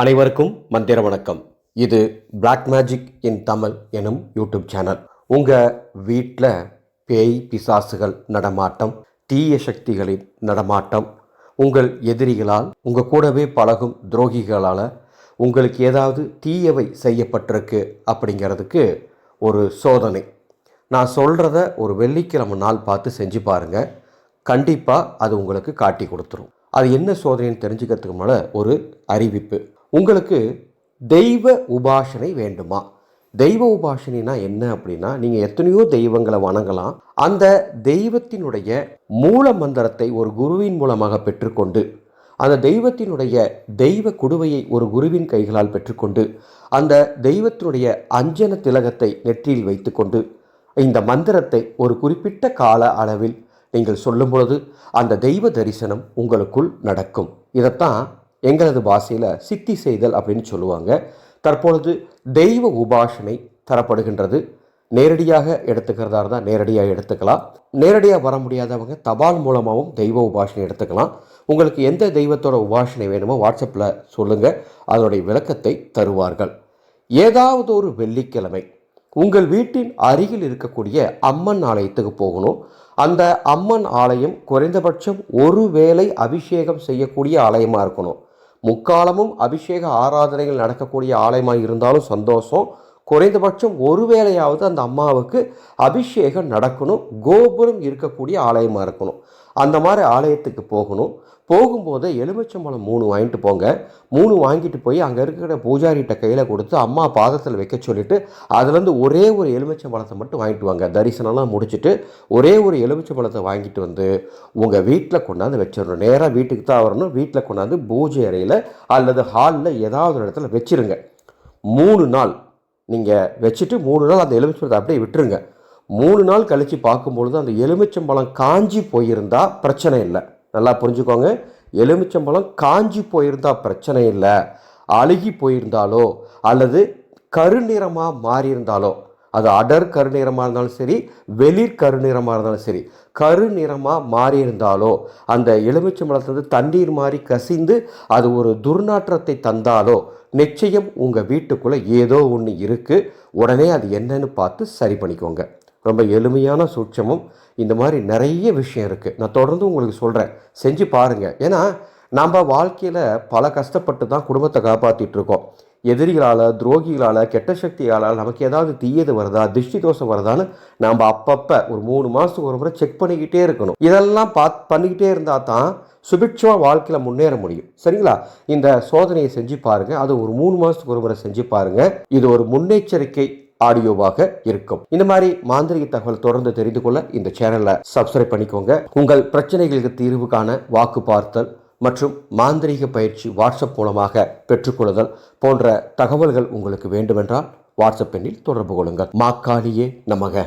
அனைவருக்கும் மந்திர வணக்கம். இது பிளாக் மேஜிக் இன் தமிழ் எனும் யூடியூப் சேனல். உங்கள் வீட்டில் பேய் பிசாசுகள் நடமாட்டம், தீய சக்திகளின் நடமாட்டம், உங்கள் எதிரிகளால், உங்கள் கூடவே பழகும் துரோகிகளால் உங்களுக்கு ஏதாவது தீயவை செய்யப்பட்டிருக்கு அப்படிங்கிறதுக்கு ஒரு சோதனை. நான் சொல்கிறத ஒரு வெள்ளிக்கிழமை நாள் பார்த்து செஞ்சு பாருங்கள். கண்டிப்பாக அது உங்களுக்கு காட்டி கொடுத்துரும். அது என்ன சோதனைன்னு தெரிஞ்சுக்கிறதுக்கு முன்னாடி ஒரு அறிவிப்பு. உங்களுக்கு தெய்வ உபாசனை வேண்டுமா? தெய்வ உபாசனைனா என்ன அப்படின்னா, நீங்கள் எத்தனையோ தெய்வங்களை வணங்கலாம். அந்த தெய்வத்தினுடைய மூல மந்திரத்தை ஒரு குருவின் மூலமாக பெற்றுக்கொண்டு, அந்த தெய்வத்தினுடைய தெய்வ குடுவையை ஒரு குருவின் கைகளால் பெற்றுக்கொண்டு, அந்த தெய்வத்தினுடைய அஞ்சன திலகத்தை நெற்றியில் வைத்துக்கொண்டு, இந்த மந்திரத்தை ஒரு குறிப்பிட்ட கால அளவில் நீங்கள் சொல்லும் பொழுது அந்த தெய்வ தரிசனம் உங்களுக்குள் நடக்கும். இதைத்தான் எங்களது பாஷையில் சித்தி செய்தல் அப்படின்னு சொல்லுவாங்க. தற்பொழுது தெய்வ உபாசனை தரப்படுகின்றது. நேரடியாக எடுத்துக்கிறதா இருந்தால் நேரடியாக எடுத்துக்கலாம். நேரடியாக வர முடியாதவங்க தபால் மூலமாகவும் தெய்வ உபாசனை எடுத்துக்கலாம். உங்களுக்கு எந்த தெய்வத்தோட உபாசனை வேணுமோ வாட்ஸ்அப்பில் சொல்லுங்கள், அதனுடைய விளக்கத்தை தருவார்கள். ஏதாவது ஒரு வெள்ளிக்கிழமை உங்கள் வீட்டின் அருகில் இருக்கக்கூடிய அம்மன் ஆலயத்துக்கு போகணும். அந்த அம்மன் ஆலயம் குறைந்தபட்சம் ஒரு வேளை அபிஷேகம் செய்யக்கூடிய ஆலயமாக இருக்கணும். முக்காலமும் அபிஷேக ஆராதனைகள் நடக்கக்கூடிய ஆலயமாக இருந்தாலும் சந்தோஷம். குறைந்தபட்சம் ஒரு வேளையாவது அந்த அம்மாவுக்கு அபிஷேகம் நடக்கணும். கோபுரம் இருக்கக்கூடிய ஆலயமாக இருக்கணும். அந்த மாதிரி ஆலயத்துக்கு போகணும். போகும்போது எலுமிச்சம்பழம் 3 வாங்கிட்டு போங்க. 3 வாங்கிட்டு போய் அங்கே இருக்கிற பூஜாரிகிட்ட கையில் கொடுத்து அம்மா பாதத்தில் வைக்க சொல்லிவிட்டு அதுலேருந்து ஒரே ஒரு எலுமிச்சம்பழத்தை மட்டும் வாங்கிட்டு வாங்க. தரிசனம்லாம் முடிச்சுட்டு ஒரே ஒரு எலுமிச்சம்பழத்தை வாங்கிட்டு வந்து உங்கள் வீட்டில் கொண்டாந்து வச்சிடணும். நேராக வீட்டுக்கு தான் வரணும். வீட்டில் கொண்டாந்து பூஜை அறையில் அல்லது ஹாலில் ஏதாவது ஒரு இடத்துல வச்சுருங்க. 3 நாள் நீங்கள் வச்சுட்டு 3 நாள் அந்த எலுமிச்சம்பழத்தை அப்படியே விட்டுருங்க. 3 நாள் கழித்து பார்க்கும்பொழுது அந்த எலுமிச்சம்பழம் காஞ்சி போயிருந்தால் பிரச்சனை இல்லை. நல்லா புரிஞ்சுக்கோங்க. எலுமிச்சம்பழம் காஞ்சி போயிருந்தால் பிரச்சனை இல்லை. அழுகி போயிருந்தாலோ அல்லது கருநிறமாக மாறியிருந்தாலோ, அது அடர் கருநிறமாக இருந்தாலும் சரி, வெளிர் கருநிறமாக இருந்தாலும் சரி, கருநிறமாக மாறியிருந்தாலோ, அந்த எலுமிச்சம்பழத்துலேருந்து தண்ணீர் மாதிரி கசிந்து அது ஒரு துர்நாற்றத்தை தந்தாலோ நிச்சயம் உங்கள் வீட்டுக்குள்ளே ஏதோ ஒன்று இருக்குது. உடனே அது என்னன்னு பார்த்து சரி பண்ணிக்கோங்க. ரொம்ப எளிமையான சூட்சமும் இந்த மாதிரி நிறைய விஷயம் இருக்குது. நான் தொடர்ந்து உங்களுக்கு சொல்கிறேன், செஞ்சு பாருங்கள். ஏன்னா நம்ம வாழ்க்கையில் பல கஷ்டப்பட்டு தான் குடும்பத்தை காப்பாற்றிட்டு இருக்கோம். எதிரிகளால், துரோகிகளால், கெட்ட சக்தியால் நமக்கு ஏதாவது தீயது வருதா, திருஷ்டி தோஷம் வருதான்னு நம்ம அப்பப்போ ஒரு 3 மாதத்துக்கு ஒரு முறை செக் பண்ணிக்கிட்டே இருக்கணும். இதெல்லாம் பண்ணிக்கிட்டே இருந்தால் தான் சுபிட்சமாக வாழ்க்கையில் முன்னேற முடியும். சரிங்களா? இந்த சோதனையை செஞ்சு பாருங்கள். அது ஒரு 3 மாதத்துக்கு ஒரு முறை செஞ்சு பாருங்கள். இது ஒரு முன்னெச்சரிக்கை ஆடியோவாக இருக்கும். இந்த மாதிரி மாந்திரிக தகவல் தொடர்ந்து தெரிந்து கொள்ள இந்த சேனலை சப்ஸ்கிரைப் பண்ணிக்கோங்க. உங்கள் பிரச்சனைகளுக்கு தீர்வு காண வாக்கு பார்த்தல் மற்றும் மாந்திரிக பயிற்சி வாட்ஸ்அப் மூலமாக பெற்றுக்கொள்ளுதல் போன்ற தகவல்கள் உங்களுக்கு வேண்டுமென்றால் வாட்ஸ்அப் எண்ணில் தொடர்பு கொள்ளுங்கள். மாக்காளியே நமக.